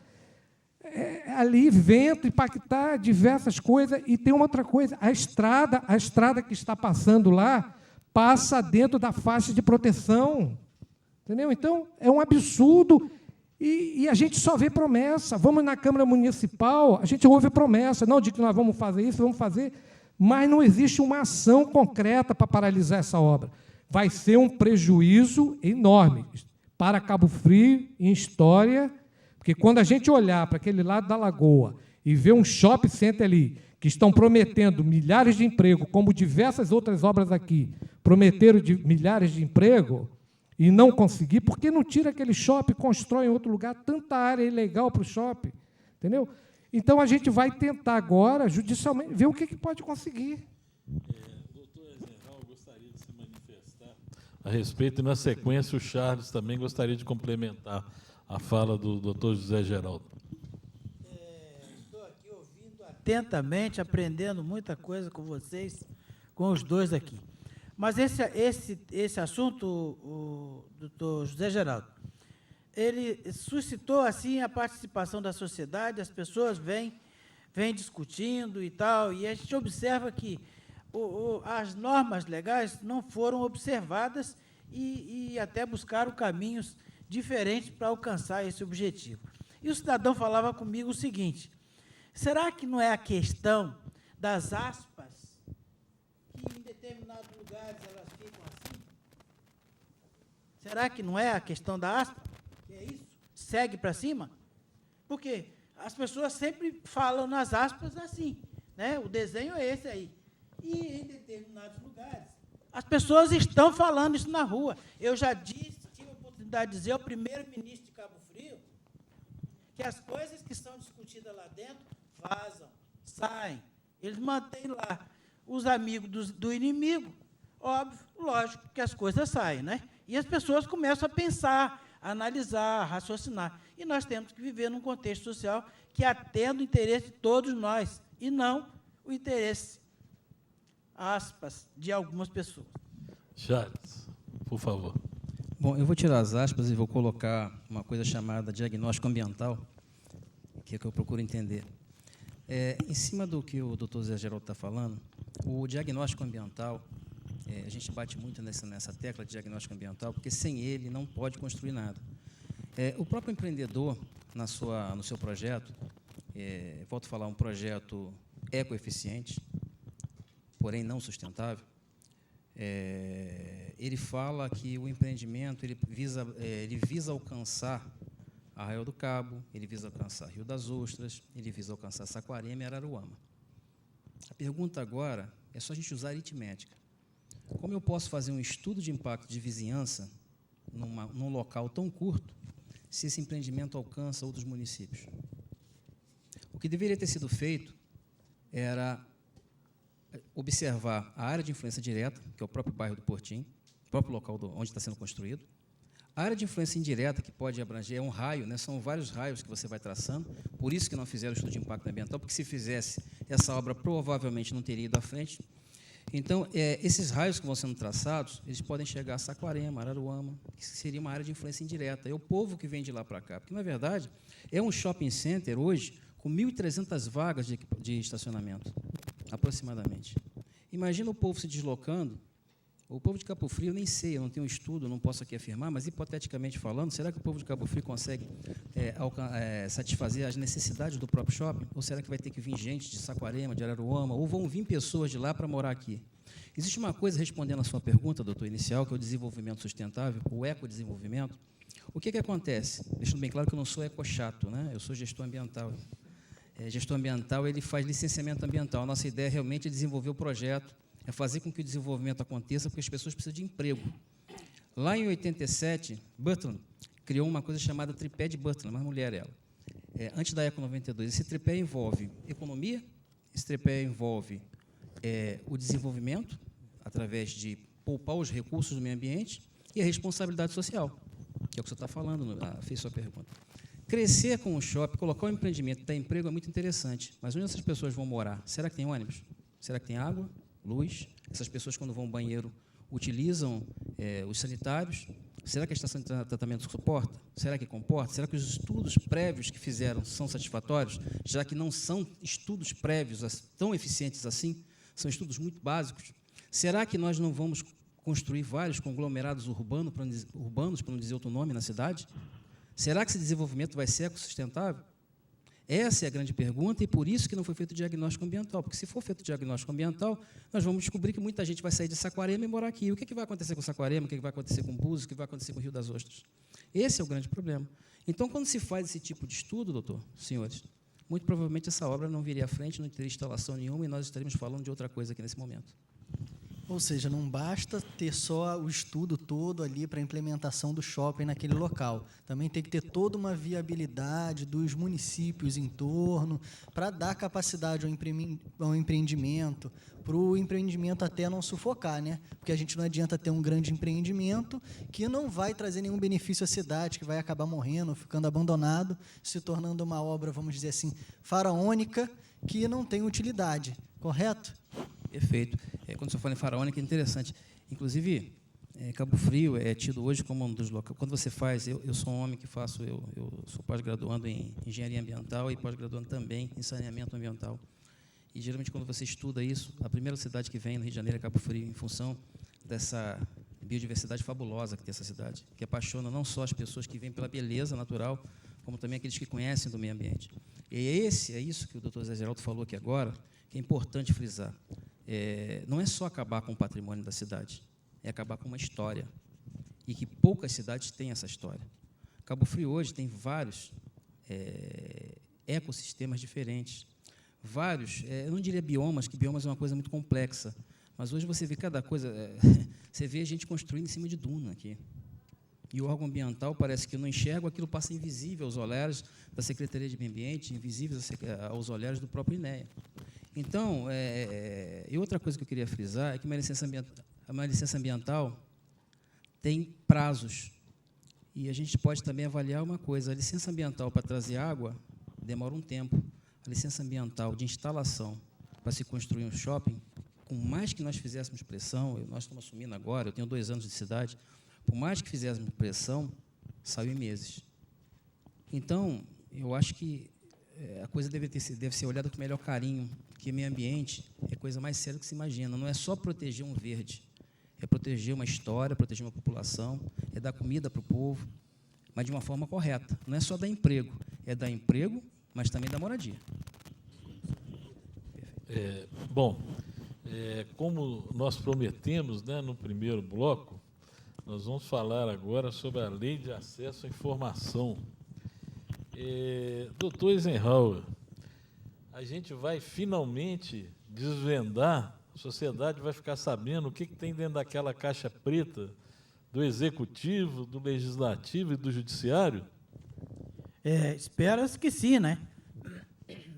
[SPEAKER 6] ali, vento, impactar diversas coisas. E tem uma outra coisa, a estrada que está passando lá, passa dentro da faixa de proteção. Entendeu? Então, é um absurdo e a gente só vê promessa. Vamos na Câmara Municipal, a gente ouve promessa, não de que nós vamos fazer isso, vamos fazer, mas não existe uma ação concreta para paralisar essa obra. Vai ser um prejuízo enorme para Cabo Frio, em história, porque quando a gente olhar para aquele lado da lagoa e ver um shopping center ali, que estão prometendo milhares de empregos, como diversas outras obras aqui, prometeram milhares de empregos, e não conseguir, por que não tira aquele shopping e constrói em outro lugar? Tanta área ilegal para o shopping, entendeu? Então, a gente vai tentar agora, judicialmente, ver o que pode conseguir.
[SPEAKER 5] Doutor Eisenhower gostaria de se manifestar a respeito, e, na sequência, o Charles também gostaria de complementar a fala do doutor José Geraldo.
[SPEAKER 4] Estou aqui ouvindo atentamente, aprendendo muita coisa com vocês, com os dois aqui. Mas esse assunto, o doutor José Geraldo, ele suscitou assim a participação da sociedade, as pessoas vêm discutindo e tal, e a gente observa que as normas legais não foram observadas e até buscaram caminhos diferentes para alcançar esse objetivo. E o cidadão falava comigo o seguinte, será que não é a questão das aspas que em determinados lugares elas ficam assim? Será que não é a questão da aspa? Que é isso? Segue para cima? Porque as pessoas sempre falam nas aspas assim, né? O desenho é esse aí. E em determinados lugares, as pessoas estão falando isso na rua. Eu já tive a oportunidade de dizer ao primeiro-ministro de Cabo Frio que as coisas que são discutidas lá dentro vazam, saem. Eles mantêm lá. Os amigos do inimigo, óbvio, lógico que as coisas saem, né? E as pessoas começam a pensar, a analisar, a raciocinar. E nós temos que viver num contexto social que atenda o interesse de todos nós, e não o interesse, aspas, de algumas pessoas.
[SPEAKER 5] Charles, por favor.
[SPEAKER 7] Bom, eu vou tirar as aspas e vou colocar uma coisa chamada diagnóstico ambiental, que é o que eu procuro entender. Em cima do que o doutor Zé Geraldo está falando, o diagnóstico ambiental, a gente bate muito nessa tecla de diagnóstico ambiental, porque sem ele não pode construir nada. O próprio empreendedor, no seu projeto, volto a falar, um projeto ecoeficiente, porém não sustentável, ele fala que o empreendimento ele visa alcançar Arraial do Cabo, ele visa alcançar Rio das Ostras, ele visa alcançar Saquarema e Araruama. A pergunta agora é só a gente usar aritmética. Como eu posso fazer um estudo de impacto de vizinhança num local tão curto, se esse empreendimento alcança outros municípios? O que deveria ter sido feito era observar a área de influência direta, que é o próprio bairro do Portim, o próprio local onde está sendo construído. A área de influência indireta, que pode abranger, é um raio, né? São vários raios que você vai traçando, por isso que não fizeram o estudo de impacto ambiental, porque se fizesse, essa obra provavelmente não teria ido à frente. Então, esses raios que vão sendo traçados, eles podem chegar a Saquarema, Araruama, que seria uma área de influência indireta. É o povo que vem de lá para cá, porque, na verdade, é um shopping center hoje com 1.300 vagas de estacionamento, aproximadamente. Imagina o povo se deslocando O povo de Cabo Frio, eu nem sei, eu não tenho um estudo, não posso aqui afirmar, mas, hipoteticamente falando, será que o povo de Cabo Frio consegue satisfazer as necessidades do próprio shopping? Ou será que vai ter que vir gente de Saquarema, de Araruama, ou vão vir pessoas de lá para morar aqui? Existe uma coisa, respondendo à sua pergunta, doutor, inicial, que é o desenvolvimento sustentável, o ecodesenvolvimento. O que acontece? Deixando bem claro que eu não sou ecochato, né? Eu sou gestor ambiental. Gestor ambiental, ele faz licenciamento ambiental. A nossa ideia realmente é desenvolver o projeto, é fazer com que o desenvolvimento aconteça, porque as pessoas precisam de emprego. Lá em 87, Butler criou uma coisa chamada tripé de Butler, uma mulher ela. Antes da Eco 92, esse tripé envolve economia, esse tripé envolve o desenvolvimento, através de poupar os recursos do meio ambiente, e a responsabilidade social, que é o que você está falando, fez sua pergunta. Crescer com o shopping, colocar um empreendimento, dar emprego é muito interessante, mas onde essas pessoas vão morar? Será que tem ônibus? Será que tem água? Luz? Essas pessoas, quando vão ao banheiro, utilizam os sanitários? Será que a estação de tratamento suporta? Será que comporta? Será que os estudos prévios que fizeram são satisfatórios, já que não são estudos prévios tão eficientes assim? São estudos muito básicos. Será que nós não vamos construir vários conglomerados urbanos, para não dizer outro nome, na cidade? Será que esse desenvolvimento vai ser ecossustentável? Essa é a grande pergunta, e por isso que não foi feito o diagnóstico ambiental, porque se for feito o diagnóstico ambiental, nós vamos descobrir que muita gente vai sair de Saquarema e morar aqui. E o que vai acontecer com Saquarema, o que vai acontecer com Búzios, o que vai acontecer com o Rio das Ostras? Esse é o grande problema. Então, quando se faz esse tipo de estudo, doutor, senhores, muito provavelmente essa obra não viria à frente, não teria instalação nenhuma, e nós estaríamos falando de outra coisa aqui nesse momento.
[SPEAKER 3] Ou seja, não basta ter só o estudo todo ali para a implementação do shopping naquele local. Também tem que ter toda uma viabilidade dos municípios em torno para dar capacidade ao empreendimento, para o empreendimento até não sufocar, né? Porque a gente não adianta ter um grande empreendimento que não vai trazer nenhum benefício à cidade, que vai acabar morrendo, ficando abandonado, se tornando uma obra, vamos dizer assim, faraônica, que não tem utilidade, correto?
[SPEAKER 7] Perfeito. Quando você fala em faraônica, é interessante. Inclusive, Cabo Frio é tido hoje como um dos locais. Quando você faz, eu sou um homem que faço, eu sou pós-graduando em engenharia ambiental e pós-graduando também em saneamento ambiental. E, geralmente, quando você estuda isso, a primeira cidade que vem no Rio de Janeiro é Cabo Frio, em função dessa biodiversidade fabulosa que tem essa cidade, que apaixona não só as pessoas que vêm pela beleza natural, como também aqueles que conhecem do meio ambiente. E é isso que o doutor Zé Geraldo falou aqui agora, que é importante frisar. Não é só acabar com o patrimônio da cidade, é acabar com uma história, e que poucas cidades têm essa história. Cabo Frio hoje tem vários ecossistemas diferentes, vários, eu não diria biomas, que biomas é uma coisa muito complexa, mas hoje você vê cada coisa, você vê a gente construindo em cima de duna aqui. E o órgão ambiental parece que não enxerga, aquilo passa invisível aos olhares da Secretaria de Meio Ambiente, invisível aos olhares do próprio INEA. Então, e outra coisa que eu queria frisar é que uma licença ambiental tem prazos. E a gente pode também avaliar uma coisa: a licença ambiental para trazer água demora um tempo. A licença ambiental de instalação para se construir um shopping, com mais que nós fizéssemos pressão, nós estamos assumindo agora, eu tenho 2 anos de cidade, por mais que fizéssemos pressão, saiu em meses. Então, eu acho que a coisa deve ser olhada com melhor carinho, porque meio ambiente é coisa mais séria do que se imagina. Não é só proteger um verde, é proteger uma história, proteger uma população, é dar comida para o povo, mas de uma forma correta. Não é só dar emprego, é dar emprego, mas também dar moradia.
[SPEAKER 5] Como nós prometemos, né, no primeiro bloco, nós vamos falar agora sobre a Lei de Acesso à Informação. Doutor Eisenhower, a gente vai finalmente desvendar, a sociedade vai ficar sabendo o que tem dentro daquela caixa preta do Executivo, do Legislativo e do Judiciário?
[SPEAKER 4] Espera-se que sim, né?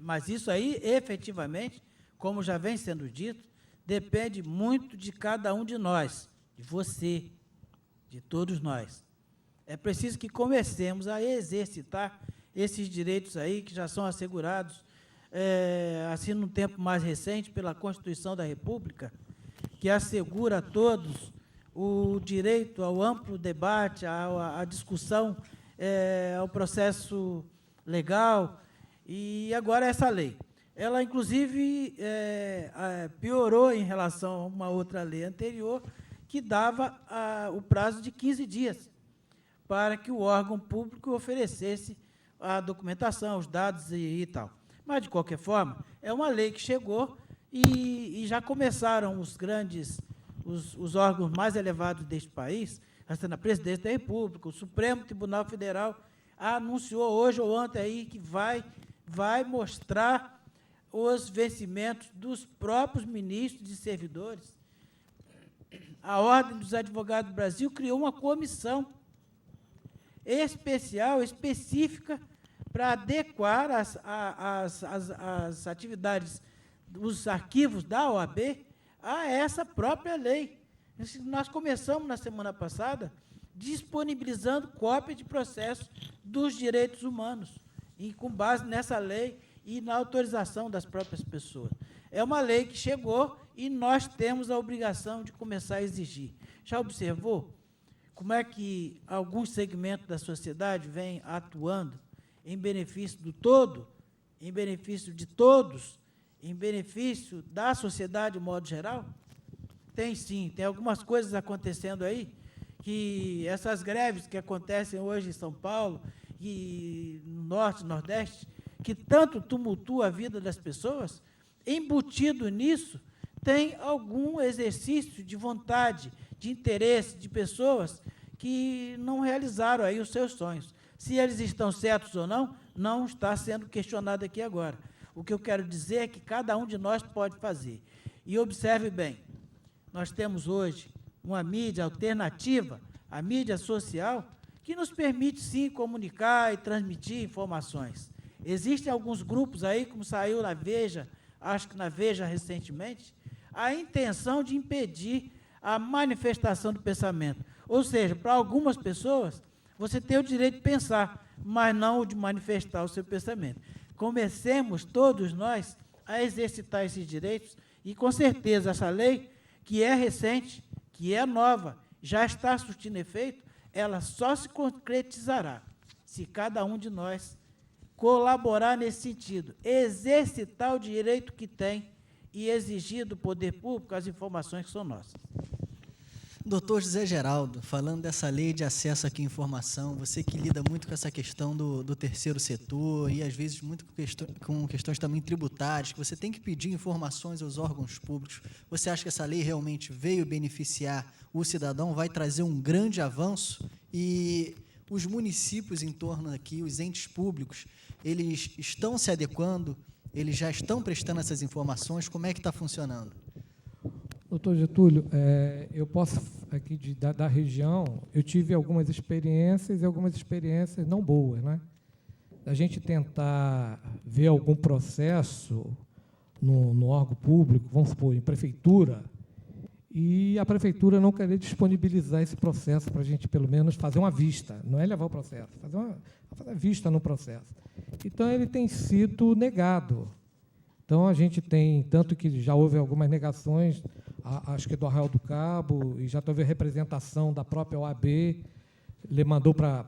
[SPEAKER 4] Mas isso aí, efetivamente, como já vem sendo dito, depende muito de cada um de nós, de você, de todos nós. É preciso que comecemos a exercitar esses direitos aí que já são assegurados, assim, num tempo mais recente, pela Constituição da República, que assegura a todos o direito ao amplo debate, à discussão, ao processo legal. E agora essa lei. Ela, inclusive, piorou em relação a uma outra lei anterior, que dava o prazo de 15 dias para que o órgão público oferecesse a documentação, os dados e tal. Mas, de qualquer forma, é uma lei que chegou e já começaram os órgãos mais elevados deste país, a Presidência da República, o Supremo Tribunal Federal, anunciou hoje ou ontem aí que vai mostrar os vencimentos dos próprios ministros e servidores. A Ordem dos Advogados do Brasil criou uma comissão específica, para adequar as atividades dos arquivos da OAB a essa própria lei. Nós começamos, na semana passada, disponibilizando cópia de processo dos direitos humanos, e com base nessa lei e na autorização das próprias pessoas. É uma lei que chegou e nós temos a obrigação de começar a exigir. Já observou como é que alguns segmentos da sociedade vêm atuando em benefício do todo, em benefício de todos, em benefício da sociedade de modo geral? Tem sim, tem algumas coisas acontecendo aí, que essas greves que acontecem hoje em São Paulo e no Norte, Nordeste, que tanto tumultua a vida das pessoas, embutido nisso, tem algum exercício de vontade, de interesse de pessoas que não realizaram aí os seus sonhos. Se eles estão certos ou não, não está sendo questionado aqui agora. O que eu quero dizer é que cada um de nós pode fazer. E observe bem, nós temos hoje uma mídia alternativa, a mídia social, que nos permite, sim, comunicar e transmitir informações. Existem alguns grupos aí, como saiu na Veja, acho que na Veja recentemente, a intenção de impedir a manifestação do pensamento. Ou seja, para algumas pessoas, você tem o direito de pensar, mas não o de manifestar o seu pensamento. Comecemos, todos nós, a exercitar esses direitos, e, com certeza, essa lei, que é recente, que é nova, já está surtindo efeito, ela só se concretizará se cada um de nós colaborar nesse sentido, exercitar o direito que tem e exigir do poder público as informações que são nossas.
[SPEAKER 3] Doutor José Geraldo, falando dessa lei de acesso aqui à informação, você que lida muito com essa questão do terceiro setor e, às vezes, muito com questões também tributárias, que você tem que pedir informações aos órgãos públicos, você acha que essa lei realmente veio beneficiar o cidadão, vai trazer um grande avanço? E os municípios em torno aqui, os entes públicos, eles estão se adequando, eles já estão prestando essas informações, como é que está funcionando?
[SPEAKER 6] Doutor Getúlio, eu posso, aqui da região, eu tive algumas experiências e algumas experiências não boas, né? A gente tentar ver algum processo no órgão público, vamos supor, em prefeitura, e a prefeitura não querer disponibilizar esse processo para a gente, pelo menos, fazer uma vista, não é levar o processo, fazer uma vista no processo. Então, ele tem sido negado. Então, a gente tem, tanto que já houve algumas negações, acho que do Arraial do Cabo, e já teve representação da própria OAB, ele mandou para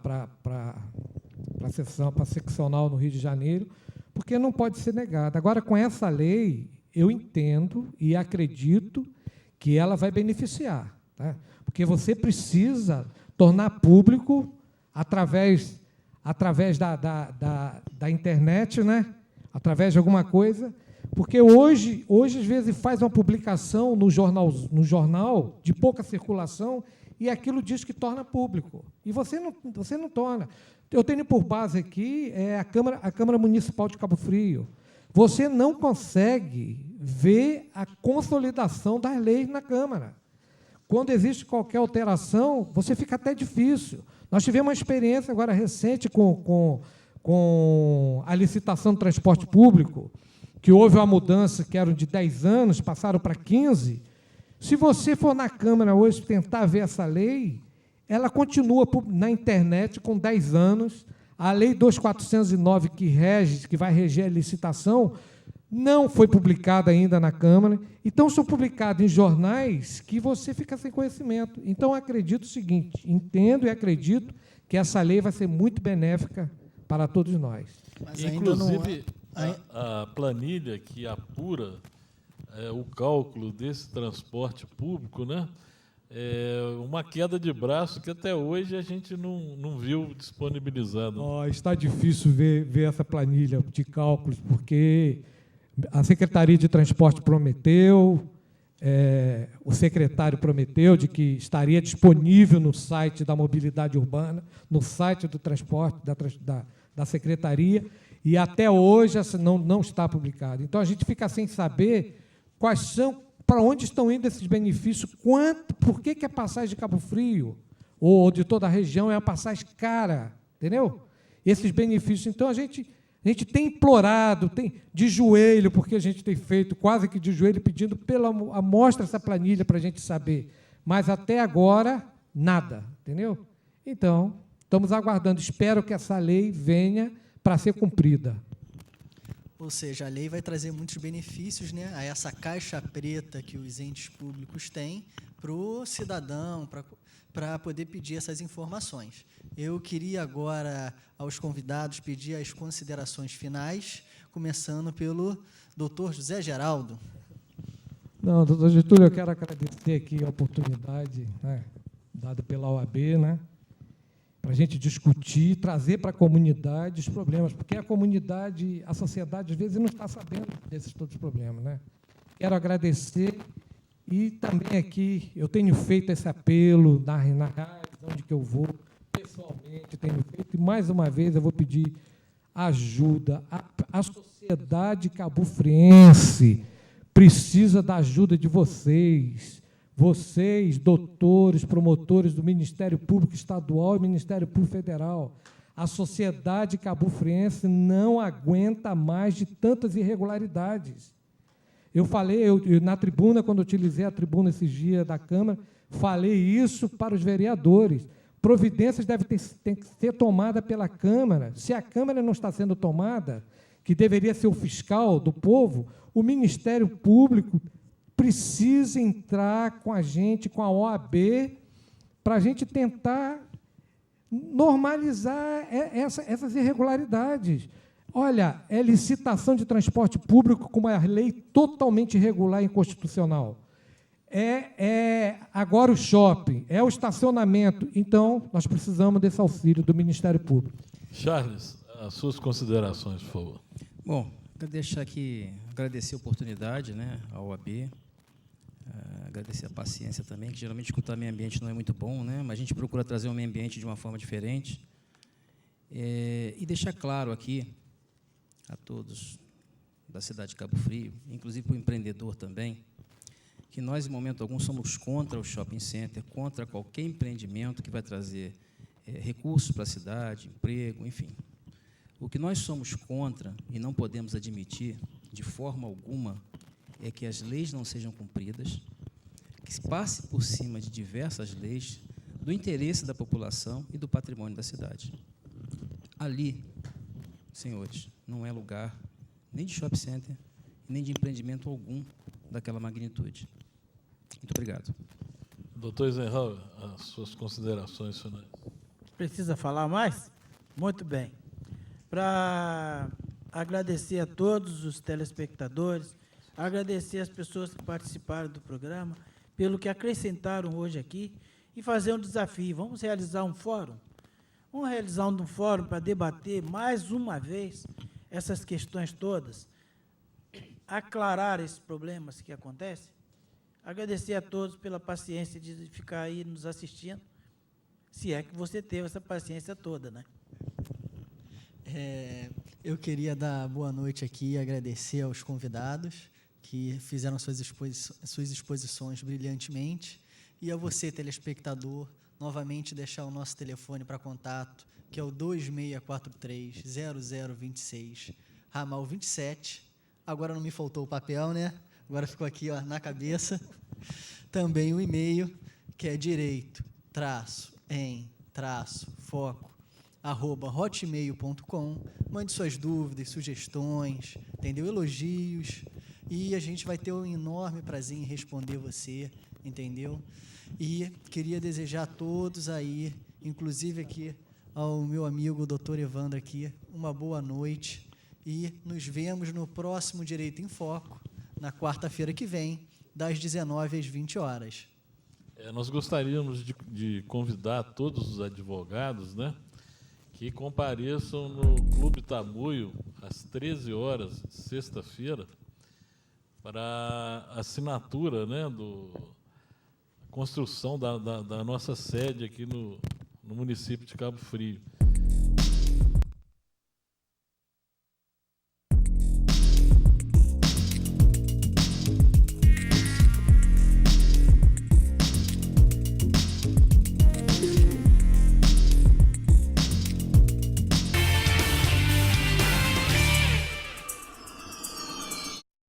[SPEAKER 6] a seccional no Rio de Janeiro, porque não pode ser negado. Agora, com essa lei, eu entendo e acredito que ela vai beneficiar, tá? Porque você precisa tornar público através da internet, né? Através de alguma coisa, porque hoje às vezes faz uma publicação no jornal de pouca circulação e aquilo diz que torna público. E você não torna. Eu tenho por base aqui a Câmara Municipal de Cabo Frio. Você não consegue ver a consolidação das leis na Câmara. Quando existe qualquer alteração, você fica até difícil. Nós tivemos uma experiência agora recente com a licitação do transporte público, que houve uma mudança que eram de 10 anos, passaram para 15. Se você for na Câmara hoje tentar ver essa lei, ela continua na internet com 10 anos. A Lei 2409, que vai reger a licitação, não foi publicada ainda na Câmara. Então, são publicados em jornais que você fica sem conhecimento. Então, eu acredito o seguinte, entendo e acredito que essa lei vai ser muito benéfica para todos nós.
[SPEAKER 3] Mas
[SPEAKER 5] inclusive, a planilha que apura o cálculo desse transporte público, né, uma queda de braço que até hoje a gente não viu disponibilizado.
[SPEAKER 6] Está difícil ver essa planilha de cálculos, porque a Secretaria de Transporte prometeu, o secretário prometeu de que estaria disponível no site da mobilidade urbana, no site do transporte da Secretaria, e até hoje não está publicado. Então, a gente fica sem saber para onde estão indo esses benefícios, por que a passagem de Cabo Frio ou de toda a região é uma passagem cara, entendeu? Esses benefícios. Então, a gente tem implorado, de joelho, porque a gente tem feito quase que de joelho, pedindo mostra essa planilha para a gente saber. Mas, até agora, nada, entendeu? Então, estamos aguardando. Espero que essa lei venha para ser cumprida.
[SPEAKER 3] Ou seja, a lei vai trazer muitos benefícios, né, a essa caixa preta que os entes públicos têm para o cidadão, para poder pedir essas informações. Eu queria agora, aos convidados, pedir as considerações finais, começando pelo doutor José Geraldo.
[SPEAKER 6] Não, doutor Getúlio, eu quero agradecer aqui a oportunidade, né, dada pela OAB, né, para a gente discutir, trazer para a comunidade os problemas, porque a comunidade, a sociedade, às vezes, não está sabendo desses todos os problemas, né? Quero agradecer e também aqui eu tenho feito esse apelo na rádio, onde que eu vou, pessoalmente, tenho feito, e mais uma vez eu vou pedir ajuda. A sociedade cabofriense precisa da ajuda de vocês, doutores, promotores do Ministério Público Estadual e Ministério Público Federal. A sociedade cabofriense não aguenta mais de tantas irregularidades. Eu falei, na tribuna, quando utilizei a tribuna esses dias da Câmara, falei isso para os vereadores. Providências têm que ser tomadas pela Câmara. Se a Câmara não está sendo tomada, que deveria ser o fiscal do povo, o Ministério Público precisa entrar com a gente, com a OAB, para a gente tentar normalizar essas irregularidades. Olha, é licitação de transporte público com uma lei totalmente irregular e inconstitucional. Agora o shopping, o estacionamento. Então, nós precisamos desse auxílio do Ministério Público.
[SPEAKER 5] Charles, as suas considerações, por favor.
[SPEAKER 7] Bom, quero deixar aqui, agradecer a oportunidade, né, à OAB, agradecer a paciência também, que geralmente escutar meio ambiente não é muito bom, né, mas a gente procura trazer o meio ambiente de uma forma diferente. E deixar claro aqui a todos da cidade de Cabo Frio, inclusive para o empreendedor também, que nós, em momento algum, somos contra o shopping center, contra qualquer empreendimento que vai trazer recursos para a cidade, emprego, enfim. O que nós somos contra e não podemos admitir, de forma alguma, é que as leis não sejam cumpridas, que se passe por cima de diversas leis do interesse da população e do patrimônio da cidade. Ali, senhores, não é lugar nem de shopping center, nem de empreendimento algum daquela magnitude. Muito obrigado.
[SPEAKER 5] Doutor Eisenhower, as suas considerações finais.
[SPEAKER 4] Precisa falar mais? Muito bem. Para agradecer a todos os telespectadores, agradecer as pessoas que participaram do programa, pelo que acrescentaram hoje aqui, e fazer um desafio. Vamos realizar um fórum? Vamos realizar um fórum para debater mais uma vez essas questões todas, aclarar esses problemas que acontecem. Agradecer a todos pela paciência de ficar aí nos assistindo, se é que você teve essa paciência toda, né?
[SPEAKER 3] Eu queria dar boa noite aqui e agradecer aos convidados que fizeram suas exposições brilhantemente, e a você, telespectador, novamente deixar o nosso telefone para contato, que é o 2643-0026, ramal 27. Agora não me faltou o papel, né? Agora ficou aqui, ó, na cabeça. Também o e-mail, que é direito-em-foco@hotmail.com. Mande suas dúvidas, sugestões, entendeu? Elogios, e a gente vai ter um enorme prazer em responder você, entendeu? E queria desejar a todos aí, inclusive aqui ao meu amigo Dr. Evandro aqui, uma boa noite, e nos vemos no próximo Direito em Foco, na quarta-feira que vem, das 19 às 20 horas.
[SPEAKER 5] Nós gostaríamos de convidar todos os advogados, né, que compareçam no Clube Tamoio às 13 horas, sexta-feira, para a assinatura, né, construção da nossa sede aqui no município de Cabo Frio.